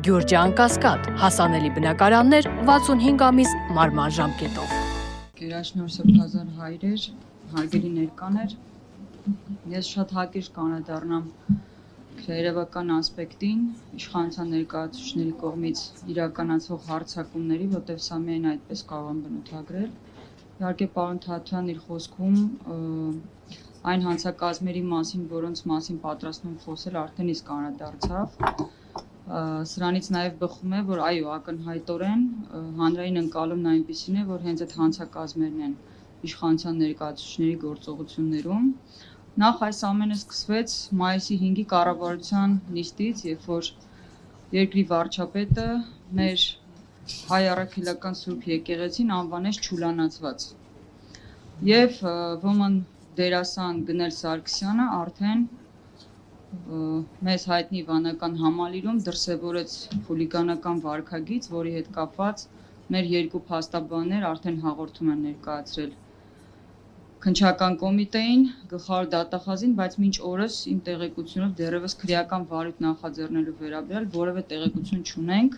Գյուրջան Կասկադ, հասանելի բնակարաններ 65 ամիս մարման ժամկետով։ Գերաշնորհ Սրբազան հայրեր, հարգելի ներկաներ, ես շատ հակիրճ կանադառնամ երևական ասպեկտին, իշխանության ներկայացուցիչների կողմից իրականացվող հարձակումների, որտեղ սա միայն այդպես կարող եմ բնութագրել։ Իհարկե պարոն Թաթյան իր խոսքում այն հանցակազմերի մասին, որոնց մասին պատրաստվում խոսել, արդեն իսկ անդրադարձավ։ Սրանից նաև բխում է, որ այո, ակնհայտորեն հանրային ընկալումն այնպիսին է, որ հենց այդ հանցակազմերն են իշխանության ներկայացուցիչների գործողություններում։ Նախ այս ամենը սկսվեց մայիսի 5-ի կառավարության նիստից, երբ որ երկրի վարչապետը մեր հայ առաքելական Սուրբ եկեղեցին անվանեց չուլանացված։ Եվ ոմն դերասան Գնել Սարգսյանը արդեն մեզ հայտնի վանական համալիրում դրսևորեց խուլիգանական վարքագիծ, որի հետ կապված մեր երկու փաստաբաններ արդեն հաղորդում են ներկայացրել քննչական կոմիտեին, գլխավոր դատախազին, բայց մինչ օրս իմ տեղեկությունով դեռևս քրեական վարույթ նախաձեռնելու վերաբերյալ որևէ տեղեկություն չունենք,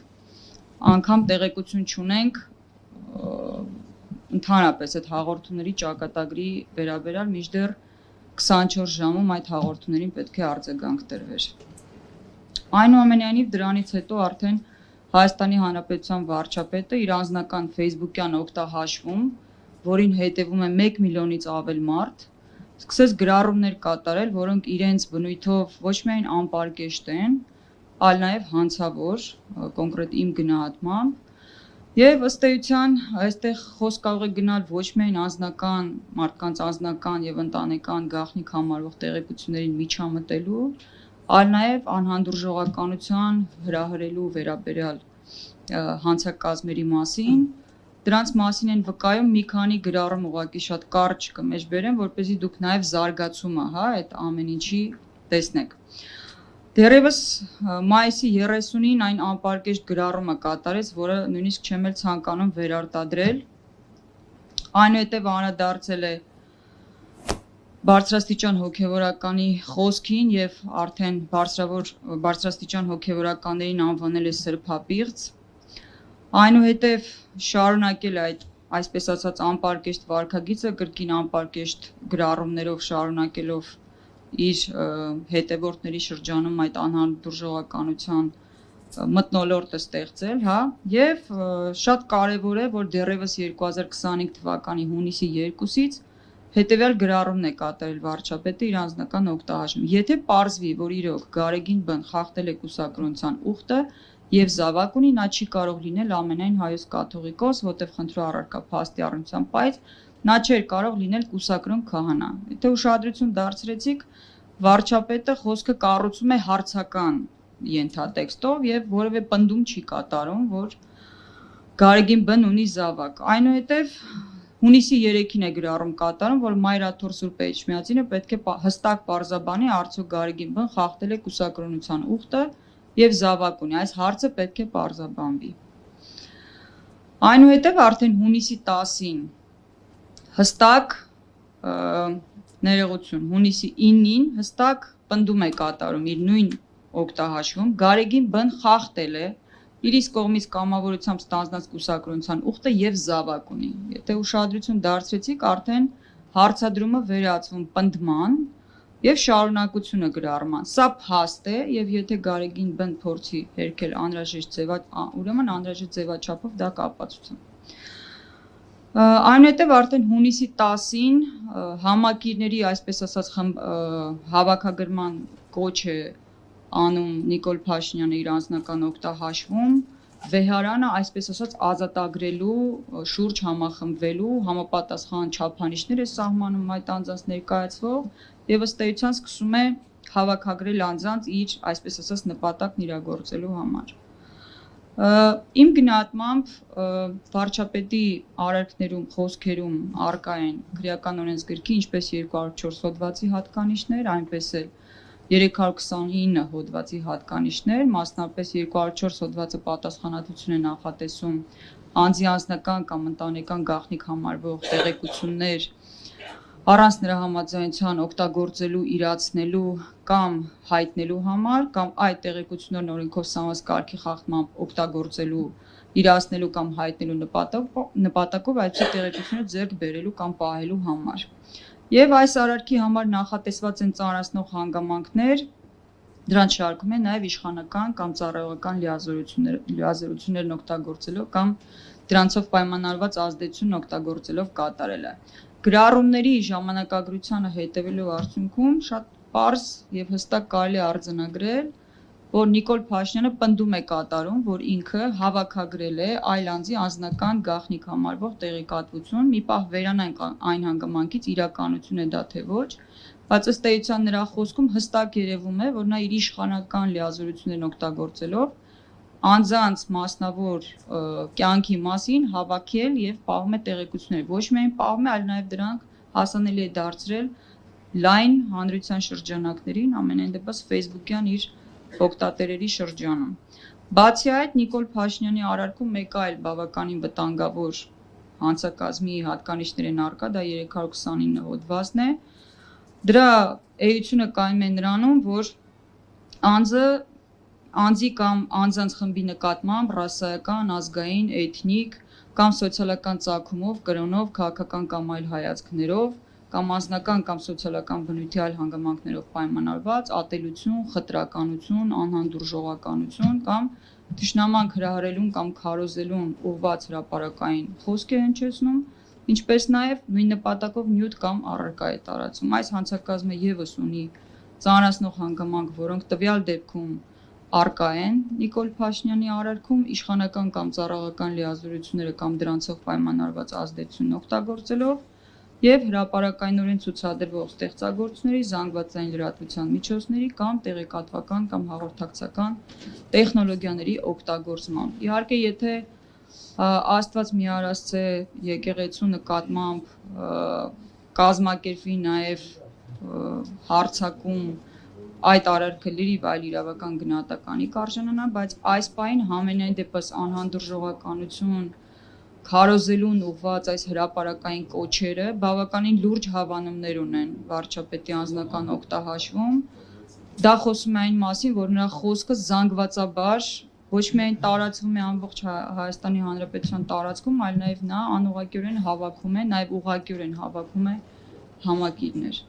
անգամ տեղեկություն չունենք ընդհանրապես այդ հաղորդումների ճակատագրի վերաբերյալ, մինչդեռ 24 ժամում այդ հաղորդումներին պետք է արձագանք տրվեր։ Այնուամենայնիվ դրանից հետո արդեն Հայաստանի Հանրապետության վարչապետը իր անձնական Facebook-յան օգտահաշվում, որին հետևում է 1 միլիոնից ավել մարդ, սկսեց գրառումներ կատարել, որոնք իրենց բնույթով ոչ միայն անպարկեշտ են, այլ նաև հանցավոր, կոնկրետ իմ գնահատմամբ, եւ ըստ էության այստեղ խոսք կարող է գնալ ոչ միայն անձնական մարդկանց անձնական եւ ընտանեկան գաղտնիք համարվող տեղեկություններին միջամտելու, այլ նաև անհանդուրժողականության հրահրելու վերաբերյալ հանցակազմերի մասին, դրանց մասին են վկայում մի քանի գրառում ուղղակի շատ կարճ կմեջբերեմ, որպեսզի դուք նաև զարգացումը, այդ ամեն ինչի տեսնեք։ Դեռևս մայիսի 30-ին այն անպարկեշտ գրառումը կատարեց, որը նույնիսկ չեմ էլ ցանկանում վերարտադրել, այնուհետև անդրադարձել է բարձրաստիճան հոգևորականի խոսքին եւ արդեն բարձրաստիճան հոգևորականներին անվանել է սրբապիղծ, այնուհետև շարունակել այդ այսպես ասած անպարկեշտ վարքագիծը կրկին անպարկեշտ գրառումներով շարունակելով իր հետևորդների շրջանում այդ անհանդուրժողականության մթնոլորտը ստեղծել, եւ շատ կարեւոր է, որ դեռևս 2025 թվականի հունիսի 2-ից հետևյալ գրառումն է կատարել վարչապետը իր անձնական օգտահաշվում։ Եթե պարզվի, որ իրոք Գարեգին Բ-ն խախտել է կուսակրոնության ուխտը եւ զավակ ունի, նա չի կարող լինել ամենայն հայոց կաթողիկոս, որտեղ խնդրու առարկա փաստի առնչությամբ, բայց նա չէր կարող լինել կուսակրոն քահանա։ Եթե ուշադրություն դարձրեցիք, վարչապետը խոսքը կառուցում է հարցական ենթատեքստով եւ որևէ պնդում չի կատարում, որ Գարեգին Բ-ն ունի զավակ։ Այնուհետև հունիսի 3-ին է գրառում կատարում, որ Մայրաթոր Սուրբ Էջմիածինը պետք է հստակ պարզաբանի, արդյոք Գարեգին Բ-ն խախտել է կուսակրոնության ուխտը եւ զավակ ունի։ Այս հարցը պետք է պարզաբանվի։ Այնուհետև արդեն հունիսի 10-ին հստակ ներողություն, հունիսի 9-ին հստակ պնդում է կատարում իր նույն օգտահաշվում, Գարեգին Բ-ն խախտել է իր իսկ կողմից կամավորությամբ ստանձնած կուսակրոնության ուխտը եւ զավակ ունի։ Եթե ուշադրություն դարձրեցիք, արդեն հարցադրումը վերածվում պնդման եւ շարունակությունը գրառման։ Սա փաստ է եւ եթե Գարեգին Բ-ն փորձի հերքել ուրեմն անհրաժեշտ ձևաչափով դա կապացուցեմ։ Այնուհետև արդեն հունիսի 10-ին համակիրների, այսպես ասած, հավաքագրման կոչ է անում Նիկոլ Փաշինյանը իր անձնական օգտահաշվում, վեհարանը, այսպես ասած, ազատագրելու շուրջ համախմբվելու համապատասխան չափանիշներ է սահմանում այդ անձանց ներկայացվող եւ ըստ էության սկսում է հավաքագրել անձանց իր, այսպես ասած, նպատակն իրագործելու համար։ Իմ գնահատմամբ վարչապետի արարքներում, խոսքերում առկա են քրեական օրենսգրքի ինչպես 204 հոդվածի հատկանիշներ, այնպես էլ 329 հոդվածի հատկանիշներ, մասնապես 204 հոդվածը պատասխանատվություն է նախատեսում անձի անձնական կամ ընտանեկան գաղտնիք համարվող տեղեկություններ առանց նրա համաձայնության օգտագործելու, իրացնելու կամ հայտնելու համար կամ այդ տեղեկություններն օրենքով սահմանված կարգի խախտմամբ օգտագործելու, իրացնելու կամ հայտնելու նպատակով այցի տեղեկությունները ձեռք բերելու կամ պահելու համար։ Եվ այս արարքի համար նախատեսված են ծանրացնող հանգամանքներ, դրանց շարքում են նաև իշխանական կամ ծառայողական լիազորություններն օգտագործելով կամ դրանցով պայմանավորված ազդեցություն օգտագործելով կատարելը։ Գրառումների ժամանակագրությանը հետևելու արդյունքում շատ պարզ եւ հստակ կարելի է արձանագրել, որ Նիկոլ Փաշինյանը պնդում է կատարում, որ ինքը հավաքագրել է այլ անձի անձնական գաղտնիք համարվող տեղեկատվություն, մի պահ վերանանք այն հանգամանքից իրականություն է դա թե ոչ, բայց ըստ էության նրա խոսքում հստակ երևում է, որ նա իր իշխանական լիազորություններն օգտագործելով անձանց մասնավոր կյանքի մասին հավաքել եւ պահում է տեղեկություններ, ոչ միայն պահում է, այլ նաեւ դրանք հասանելի է դարձրել լայն հանրության շրջանակներին, ամենայն դեպս Facebook-յան իր օգտատերերի շրջանում։ Բացի այդ, Նիկոլ Փաշինյանի արարքում մեկ այլ բավականին վտանգավոր հանցակազմի հատկանիշներ են առկա, դա 329 հոդվածն է։ Դրա էությունը կայանում է նրանում, որ անձի կամ անձանց խմբի նկատմամբ ռասայական, ազգային, էթնիկ կամ սոցիալական ծագումով, կրոնով, քաղաքական կամ այլ հայացքներով կամ անձնական կամ սոցիալական բնույթի այլ հանգամանքներով պայմանավորված ատելություն, խտրականություն, անհանդուրժողականություն կամ թշնամանք հրահրելուն կամ քարոզելուն ուղղված հրապարակային խոսք է հնչեցնում, ինչպես նաև նույն նպատակով նյութ կամ առարկա է տարածում։ Այս հանցակազմը ևս ունի ծանրացնող հանգամանք, որոնք տվյալ դեպքում առկա են Նիկոլ Փաշինյանի արարքում, իշխանական կամ ծառայողական լիազորությունները կամ դրանցով պայմանավորված ազդեցություն օգտագործելով եւ հրապարակայնորեն ցուցադրվող ստեղծագործությունների, զանգվածային լրատվության միջոցների կամ տեղեկատվական կամ հաղորդակցական տեխնոլոգիաների օգտագործմամբ։ Իհարկե, եթե Աստված մի արասցե եկեղեցու նկատմամբ կազմակերպվի նաեւ հարձակում, այդ արարքը լրիվ այլ իրավական գնահատականի կարժանանա, բայց այս պահին համենայն դեպս անհանդուրժողականություն, քարոզելուն ուղղված այս հրապարակային կոչերը բավականին լուրջ հավանումներ ունեն վարչապետի անձնական օգտահաշվում։ Դա խոսում է այն մասին, որ նրա խոսքը զանգվածաբար ոչ միայն տարածվում է ամբողջ Հայաստանի Հանրապետության տարածքում, այլ նաև նա անուղղակիորեն հավաքում է, նաև ուղղակիորեն հավաքում է համակիրներ։